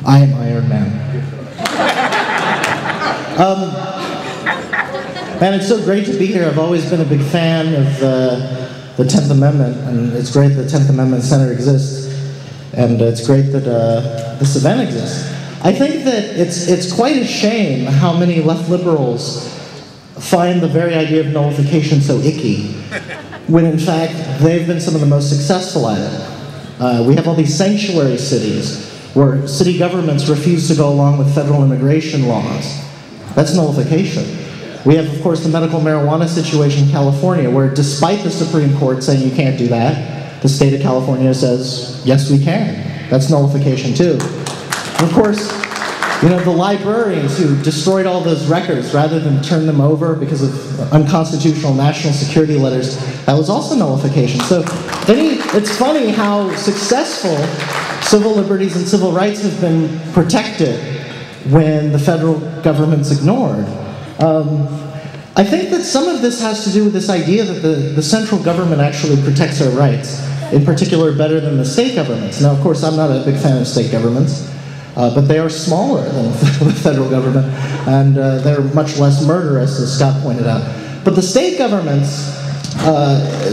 I am Iron Man. Man, it's so great to be here. I've always been a big fan of the 10th Amendment, and it's great that the 10th Amendment Center exists, and it's great that this event exists. I think that it's quite a shame how many left liberals find the very idea of nullification so icky, when in fact they've been some of the most successful at it. We have all these sanctuary cities where city governments refuse to go along with federal immigration laws. That's nullification. We have, of course, the medical marijuana situation in California, where despite the Supreme Court saying you can't do that, the state of California says, yes, we can. That's nullification, too. And of course, you know, the librarians who destroyed all those records rather than turn them over because of unconstitutional national security letters, that was also nullification. So it's funny how successful civil liberties and civil rights have been protected when the federal government's ignored. I think that some of this has to do with this idea that the central government actually protects our rights, in particular better than the state governments. Now, of course, I'm not a big fan of state governments, but they are smaller than the federal government, and they're much less murderous, as Scott pointed out. But the state governments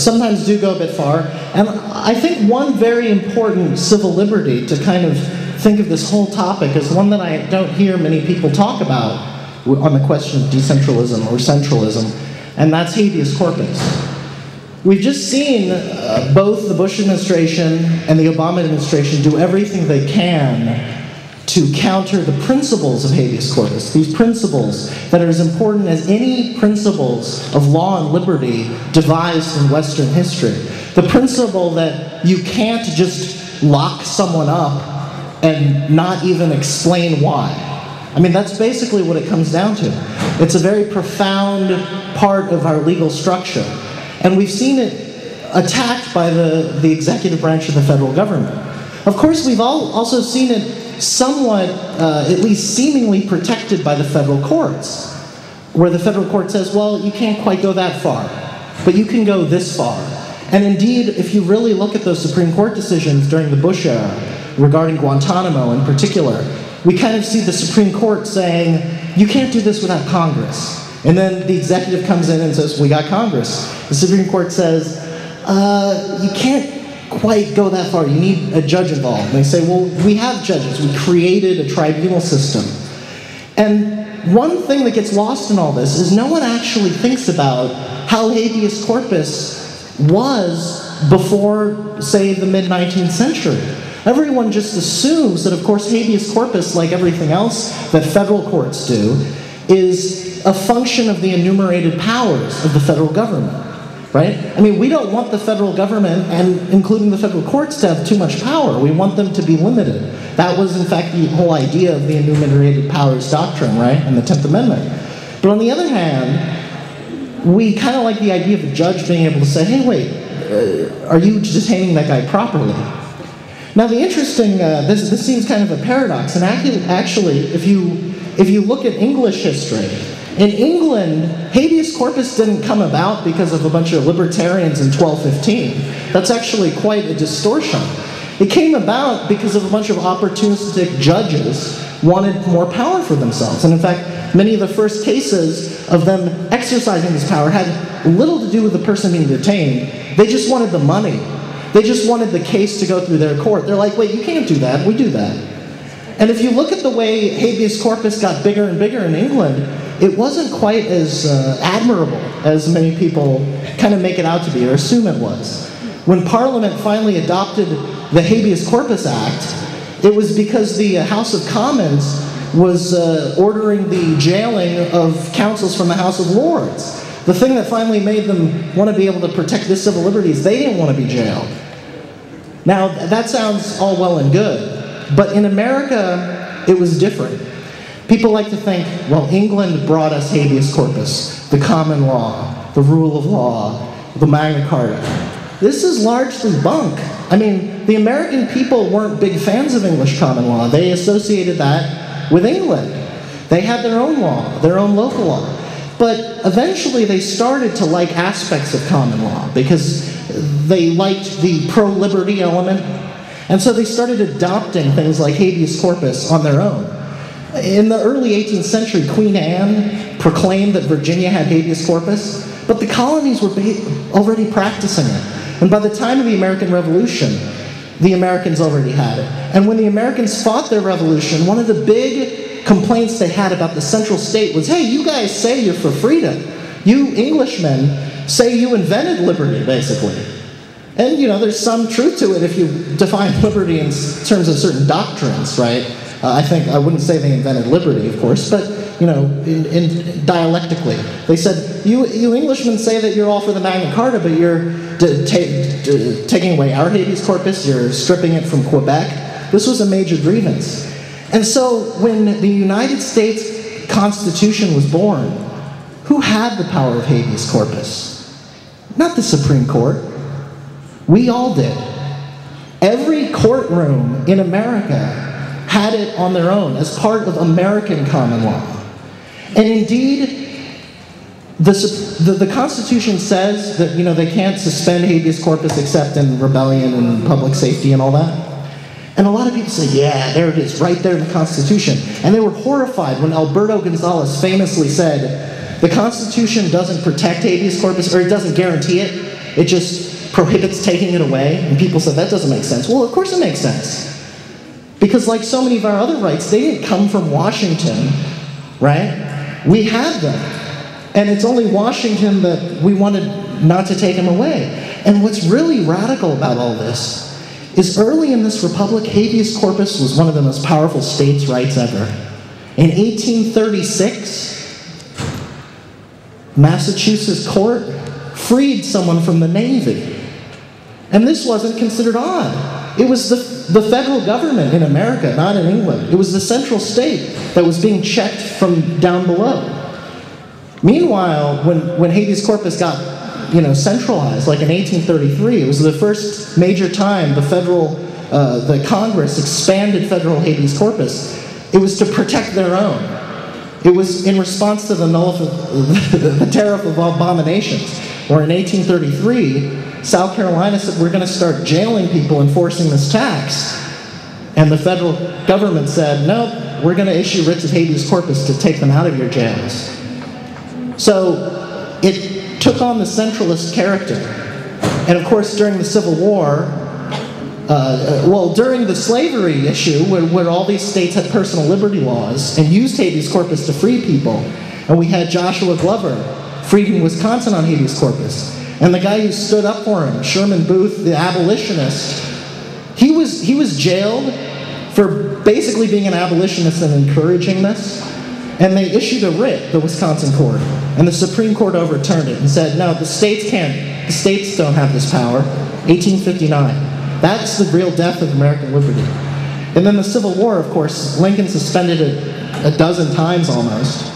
sometimes do go a bit far, and I think one very important civil liberty to kind of think of this whole topic is one that I don't hear many people talk about on the question of decentralism or centralism, and that's habeas corpus. We've just seen both the Bush administration and the Obama administration do everything they can to counter the principles of habeas corpus, these principles that are as important as any principles of law and liberty devised in Western history. The principle that you can't just lock someone up and not even explain why. I mean, that's basically what it comes down to. It's a very profound part of our legal structure. And we've seen it attacked by the executive branch of the federal government. Of course, we've also seen it somewhat, at least seemingly protected by the federal courts, where the federal court says, well, you can't quite go that far, but you can go this far. And indeed, if you really look at those Supreme Court decisions during the Bush era, regarding Guantanamo in particular, we kind of see the Supreme Court saying, you can't do this without Congress. And then the executive comes in and says, we got Congress. The Supreme Court says, you can't quite go that far. You need a judge involved. And they say, well, we have judges. We created a tribunal system. And one thing that gets lost in all this is no one actually thinks about how habeas corpus was before, say, the mid-19th century. Everyone just assumes that, of course, habeas corpus, like everything else that federal courts do, is a function of the enumerated powers of the federal government, right? I mean, we don't want the federal government, and including the federal courts, to have too much power. We want them to be limited. That was, in fact, the whole idea of the enumerated powers doctrine, right, and the 10th Amendment. But on the other hand, we kind of like the idea of a judge being able to say, hey, wait, are you detaining that guy properly? Now, the interesting, this seems kind of a paradox, and actually, if you look at English history, in England, habeas corpus didn't come about because of a bunch of libertarians in 1215. That's actually quite a distortion. It came about because of a bunch of opportunistic judges wanted more power for themselves. And in fact, many of the first cases of them exercising this power had little to do with the person being detained. They just wanted the money. They just wanted the case to go through their court. They're like, wait, you can't do that. We do that. And if you look at the way habeas corpus got bigger and bigger in England, it wasn't quite as admirable as many people kind of make it out to be or assume it was. When Parliament finally adopted the Habeas Corpus Act, it was because the House of Commons was ordering the jailing of counsels from the House of Lords. The thing that finally made them want to be able to protect their civil liberties, they didn't want to be jailed. Now, that sounds all well and good, but in America, it was different. People like to think, well, England brought us habeas corpus, the common law, the rule of law, the Magna Carta. This is largely bunk. I mean, the American people weren't big fans of English common law. They associated that with England. They had their own law, their own local law. But eventually they started to like aspects of common law because they liked the pro-liberty element And so they started adopting things like habeas corpus on their own. In the early 18th century, Queen Anne proclaimed that Virginia had habeas corpus, but the colonies were already practicing it. And by the time of the American Revolution, the Americans already had it. And when the Americans fought their revolution, one of the big complaints they had about the central state was, hey, you guys say you're for freedom. You Englishmen say you invented liberty, basically. And, you know, there's some truth to it if you define liberty in terms of certain doctrines, right? I wouldn't say they invented liberty, of course, but, you know, in dialectically. They said, you Englishmen say that you're all for the Magna Carta, but you're taking away our habeas corpus, you're stripping it from Quebec. This was a major grievance. And so when the United States Constitution was born, who had the power of habeas corpus? Not the Supreme Court. We all did. Every courtroom in America had it on their own as part of American common law. And indeed, the Constitution says that, you know, they can't suspend habeas corpus except in rebellion and public safety and all that. And a lot of people say, yeah, there it is, right there in the Constitution. And they were horrified when Alberto Gonzales famously said, the Constitution doesn't protect habeas corpus, or it doesn't guarantee it, it just prohibits taking it away. And people said, that doesn't make sense. Well, of course it makes sense. Because like so many of our other rights, they didn't come from Washington, right? We had them. And it's only Washington that we wanted not to take them away. And what's really radical about all this is early in this republic, habeas corpus was one of the most powerful states' rights ever. In 1836, Massachusetts court freed someone from the Navy. And this wasn't considered odd. It was the federal government in America, not in England. It was the central state that was being checked from down below. Meanwhile, when habeas corpus got, you know, centralized, like in 1833, it was the first major time the Congress expanded federal habeas corpus. It was to protect their own. It was in response to the Tariff of Abominations, where in 1833, South Carolina said, we're going to start jailing people enforcing this tax. And the federal government said, no, we're going to issue writs of habeas corpus to take them out of your jails. So it took on the centralist character. And of course, during the Civil War, during the slavery issue, where all these states had personal liberty laws and used habeas corpus to free people, and we had Joshua Glover freed in Wisconsin on habeas corpus, and the guy who stood up for him, Sherman Booth, the abolitionist, he was jailed for basically being an abolitionist and encouraging this. And they issued a writ, the Wisconsin court, and the Supreme Court overturned it and said, no, the states don't have this power. 1859. That's the real death of American liberty. And then the Civil War, of course, Lincoln suspended it a dozen times almost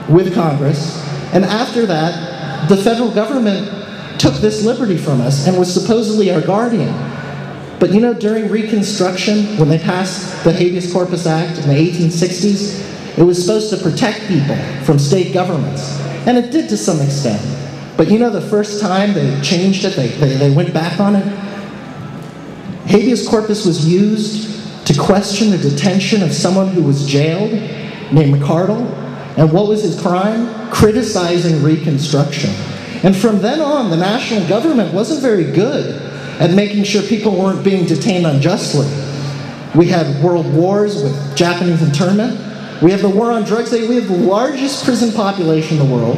with Congress. And after that, the federal government took this liberty from us and was supposedly our guardian. But you know, during Reconstruction, when they passed the Habeas Corpus Act in the 1860s, it was supposed to protect people from state governments. And it did to some extent. But you know, the first time they changed it, they went back on it. Habeas corpus was used to question the detention of someone who was jailed, named McCardle. And what was his crime? Criticizing Reconstruction. And from then on, the national government wasn't very good at making sure people weren't being detained unjustly. We had world wars with Japanese internment. We have the war on drugs. We have the largest prison population in the world,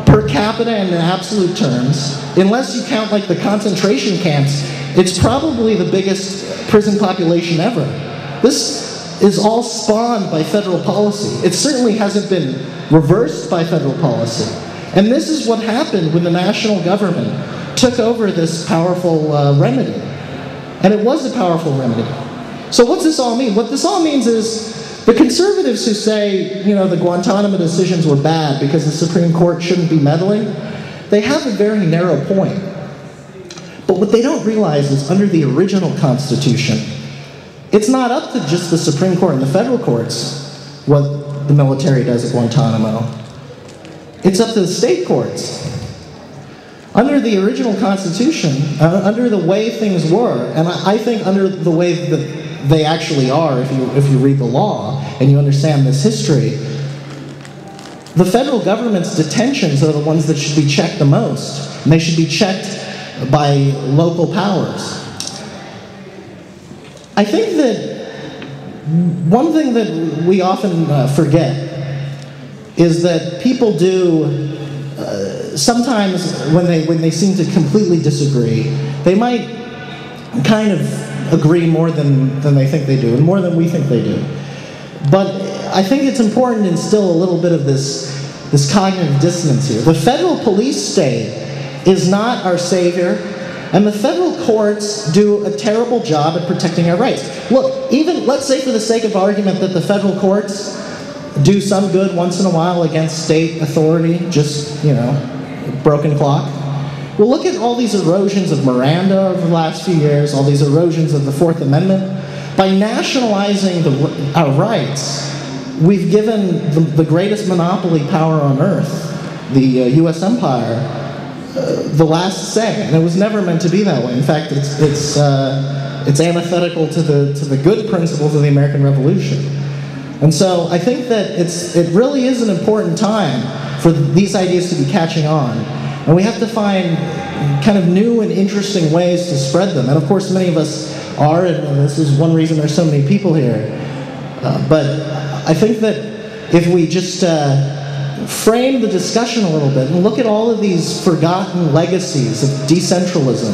per capita and in absolute terms. Unless you count like the concentration camps, it's probably the biggest prison population ever. This is all spawned by federal policy. It certainly hasn't been reversed by federal policy. And this is what happened when the national government took over this powerful remedy. And it was a powerful remedy. So what's this all mean? What this all means is the conservatives who say, you know, the Guantanamo decisions were bad because the Supreme Court shouldn't be meddling, they have a very narrow point. But what they don't realize is under the original Constitution, it's not up to just the Supreme Court and the federal courts what the military does at Guantanamo. It's up to the state courts. Under the original Constitution, under the way things were, and I think under the way that they actually are, if you read the law and you understand this history, the federal government's detentions are the ones that should be checked the most, and they should be checked by local powers. I think that one thing that we often forget is that people do, sometimes when they seem to completely disagree, they might kind of agree more than they think they do, and more than we think they do. But I think it's important to instill a little bit of this cognitive dissonance here. The federal police state is not our savior, and the federal courts do a terrible job at protecting our rights. Look, even, let's say for the sake of argument that the federal courts do some good once in a while against state authority, just, broken clock. Well, look at all these erosions of Miranda over the last few years, all these erosions of the Fourth Amendment. By nationalizing our rights, we've given the greatest monopoly power on earth, the U.S. empire, the last say, and it was never meant to be that way. In fact, it's antithetical to the good principles of the American Revolution. And so I think that it really is an important time for these ideas to be catching on, and we have to find kind of new and interesting ways to spread them. And of course, many of us are, and this is one reason there's so many people here. But I think that if we just frame the discussion a little bit and look at all of these forgotten legacies of decentralism,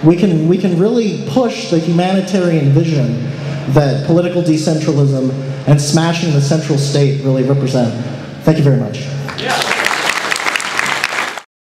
we can really push the humanitarian vision that political decentralism and smashing the central state really represent. Thank you very much.